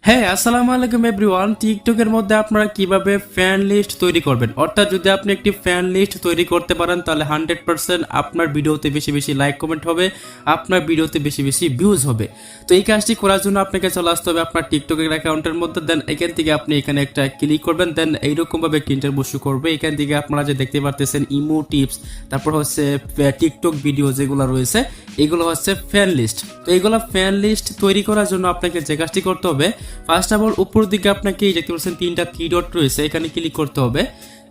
হ্যাঁ, আসসালামু আলাইকুম এভরিওয়ান। টিকটকের মধ্যে আপনারা কিভাবে ফ্যান লিস্ট তৈরি করবেন, অর্থাৎ যদি আপনি একটি ফ্যান লিস্ট তৈরি করতে পারেন তাহলে 100% আপনার ভিডিওতে বেশি বেশি লাইক কমেন্ট হবে, আপনার ভিডিওতে বেশি বেশি ভিউজ হবে। তো এই কাজটি করার জন্য আপনাকে চলে আসতে হবে আপনার টিকটকের অ্যাকাউন্টের মধ্যে। দেন এখান থেকে আপনি এখানে একটা ক্লিক করবেন, দেন এইরকমভাবে একটা ইন্টারভিউ শো করবে। এখান থেকে আপনারা যে দেখতে পারতেছেন ইমো টিপস, তারপর হচ্ছে টিকটক ভিডিও যেগুলো রয়েছে এগুলো হচ্ছে ফ্যান লিস্ট। তো এইগুলো ফ্যান লিস্ট তৈরি করার জন্য আপনাকে যে কাজটি করতে হবে, ফার্স্ট অফ অল উপর দিকে আপনাকে দেখতে পাচ্ছেন তিনটা থ্রি ডট রয়েছে, এখানে ক্লিক করতে হবে।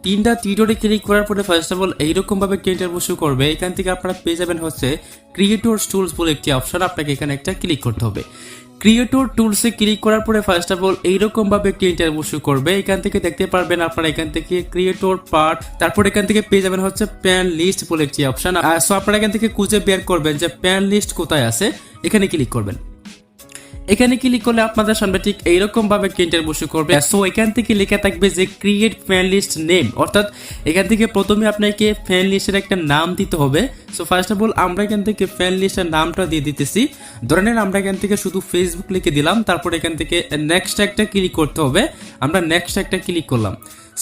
তিনটা থ্রি ডটে ক্লিক করার পরে ফার্স্ট অফ অল এইরকম ভাবে ইন্টারভিউ শো করবে। এখান থেকে আপনারা পেয়ে যাবেন হচ্ছে ক্রিয়েটরস টুলস বলে একটি অপশন, আপনাকে এখানে একটা ক্লিক করতে হবে। ক্রিয়েটর টুলসে ক্লিক করার পরে ফার্স্ট অফ অল এইরকম ভাবে একটি ইন্টারভিউ শো করবে। এখান থেকে দেখতে পারবেন আপনারা এখান থেকে ক্রিয়েটর পার্ট, তারপর এখান থেকে পেয়ে যাবেন হচ্ছে প্যান লিস্ট বলে একটি অপশন। সো আপনারা এখান থেকে খুঁজে বের করবেন যে প্যান লিস্ট কোথায় আছে, এখানে ক্লিক করবেন। এখানে ক্লিক করলে আপনাদের সামনে ঠিক এইরকম ভাবে একটা ইন্টারভিউ শো করবে। সো এখান থেকে লেখা থাকবে যে ক্রিয়েট ফ্যান লিস্ট নেম, অর্থাৎ এখান থেকে প্রথমে আপনাকে ফ্যান লিস্টের একটা নাম দিতে হবে। সো ফার্স্ট অফ অল আমরা এখান থেকে ফ্যান লিস্টের নামটা দিয়ে দিতেছি। ধরে নেন আমরা এখান থেকে শুধু ফেসবুক লিখে দিলাম, তারপর এখান থেকে নেক্সট একটা ক্লিক করতে হবে। আমরা নেক্সট একটা ক্লিক করলাম।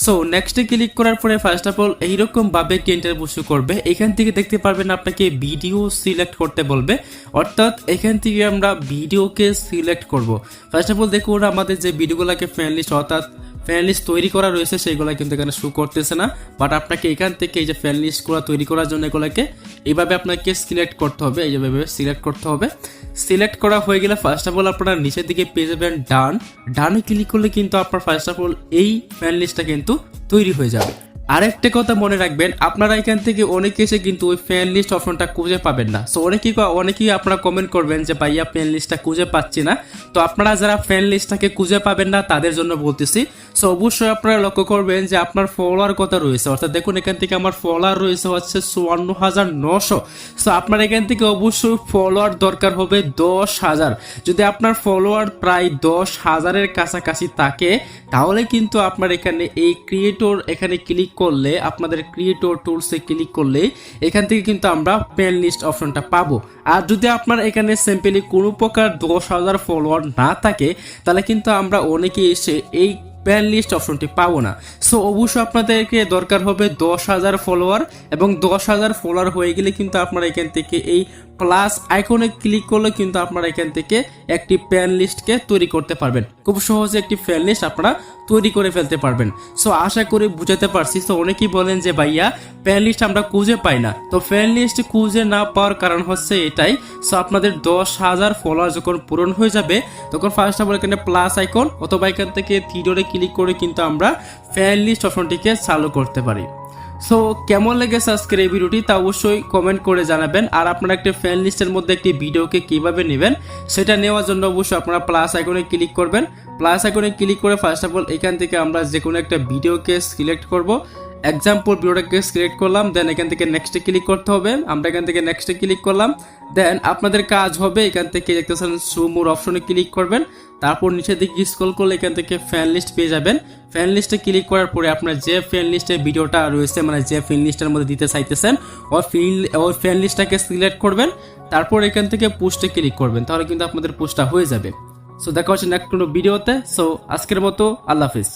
সো নেক্সটে ক্লিক করার পরে ফার্স্ট অফ অল এইরকম ভাবে একটা ইন্টারভিউ শো করবে। এখান থেকে দেখতে পারবেন আপনাকে ভিডিও সিলেক্ট করতে বলবে, অর্থাৎ এখান থেকে আমরা ভিডিওকে সিলেক্ট করব। ফার্স্ট অফ অল দেখুন আমাদের যে ভিডিওগুলোকে ফ্যান লিস্ট অর্থাৎ ফ্যান লিস্ট তৈরি করা রয়েছে সেগুলো কিন্তু এখানে শো করতেছে না, বাট আপনাকে এখান থেকে এই যে ফ্যান লিস্টগুলো তৈরি করার জন্য এগুলোকে এইভাবে আপনাকে সিলেক্ট করতে হবে। এই যেভাবে সিলেক্ট করতে হবে। সিলেক্ট করা হয়ে গেলে ফার্স্ট অফ অল আপনারা নিচের দিকে পেয়ে যাবেন ডানে ক্লিক করলে কিন্তু আপনার ফার্স্ট অফ অল এই ফ্যান লিস্টটা কিন্তু তৈরি হয়ে যাবে। আরেকটা কথা মনে রাখবেন, আপনারা এখান থেকে অনেকে এসে কিন্তু ওই ফ্যান লিস্ট অপশনটা খুঁজে পাবেন না। সো অনেকেই আপনারা কমেন্ট করবেন যে ভাইয়া ফ্যান লিস্টটা খুঁজে পাচ্ছি না। তো আপনারা যারা ফ্যান লিস্টটাকে খুঁজে পাবেন না তাদের জন্য বলতেছি। সো অবশ্যই আপনারা লক্ষ্য করবেন যে আপনার ফলোয়ার কত রয়েছে, অর্থাৎ দেখুন এখান থেকে আমার ফলোয়ার রয়েছে হচ্ছে ৫৪,৯০০। সো আপনার এখান থেকে অবশ্যই ফলোয়ার দরকার হবে ১০,০০০। যদি আপনার ফলোয়ার প্রায় ১০,০০০-এর কাছাকাছি থাকে তাহলে কিন্তু আপনার এখানে এই ক্রিয়েটর এখানে ক্লিক করলে, আপনাদের ক্রিয়েটর টুলসে ক্লিক করলে এখান থেকে কিন্তু আমরা ফ্যান লিস্ট অপশনটা পাবো। আর যদি আপনার এখানে সিম্পলি কোনো প্রকার ১০,০০০ ফলোয়ার না থাকে তাহলে কিন্তু আমরা অনেকে এসে এই ফ্যান লিস্ট অপশনটি পাবো না। সো অবশ্যই আপনাদেরকে দরকার হবে ১০,০০০ ফলোয়ার, এবং ১০,০০০ ফলোয়ার হয়ে গেলে কিন্তু আপনারা এখান থেকে এই প্লাস আইকনে ক্লিক করলে কিন্তু আপনারা এখান থেকে একটি ফ্যান লিস্টকে তৈরি করতে পারবেন। খুব সহজে একটি ফ্যান লিস্ট আপনারা তৈরি করে ফেলতে পারবেন। সো আশা করি বুঝাতে পারছি। সো অনেকেই বলেন যে ভাইয়া ফ্যান লিস্ট আমরা খুঁজে পাই না। তো ফ্যান লিস্ট খুঁজে না পাওয়ার কারণ হচ্ছে এটাই। সো আপনাদের ১০,০০০ ফলোয়ার যখন পূরণ হয়ে যাবে তখন ফার্স্ট অফ অল এখানে প্লাস আইকন অথবা এখান থেকে থ্রি ক্লিক করে কিন্তু আমরা ফ্যান লিস্ট অপশনটিকে চালু করতে পারি। সো কেমন লেগেছে আজকের এই ভিডিওটি তা অবশ্যই কমেন্ট করে জানাবেন। আর আপনারা একটা ফ্যান লিস্টের মধ্যে একটি ভিডিওকে কিভাবে নেবেন সেটা নেওয়ার জন্য অবশ্যই আপনারা প্লাস আইকনে ক্লিক করবেন। প্লাস আইকনে ক্লিক করে ফার্স্ট অফ অল এখান থেকে আমরা যে কোনো একটা ভিডিওকে সিলেক্ট করব। এক্সাম্পল ভিডিওটাকে সিলেক্ট করলাম, দেন এখান থেকে নেক্সটে ক্লিক করতে হবে। আমরা এখান থেকে নেক্সটে ক্লিক করলাম। দেন আপনাদের কাজ হবে এখান থেকে দেখতেছেন শো মোর অপশনে ক্লিক করবেন। তারপর নিচের দিকে স্ক্রল করলে এখান থেকে ফ্যান লিস্ট পেয়ে যাবেন। ফ্যান লিস্টে ক্লিক করার পরে আপনার যে ফ্যান লিস্টের ভিডিওটা রয়েছে, মানে যে ফ্যান লিস্টের মধ্যে দিতে চাইতেছেন ওই ফ্যান লিস্টটাকে সিলেক্ট করবেন। তারপর এখান থেকে পোস্টে ক্লিক করবেন, তাহলে কিন্তু আপনাদের পোস্টটা হয়ে যাবে। সো দেখা হচ্ছে নেক্সট কোনো ভিডিওতে। সো আজকের মতো আল্লাহ হাফিজ।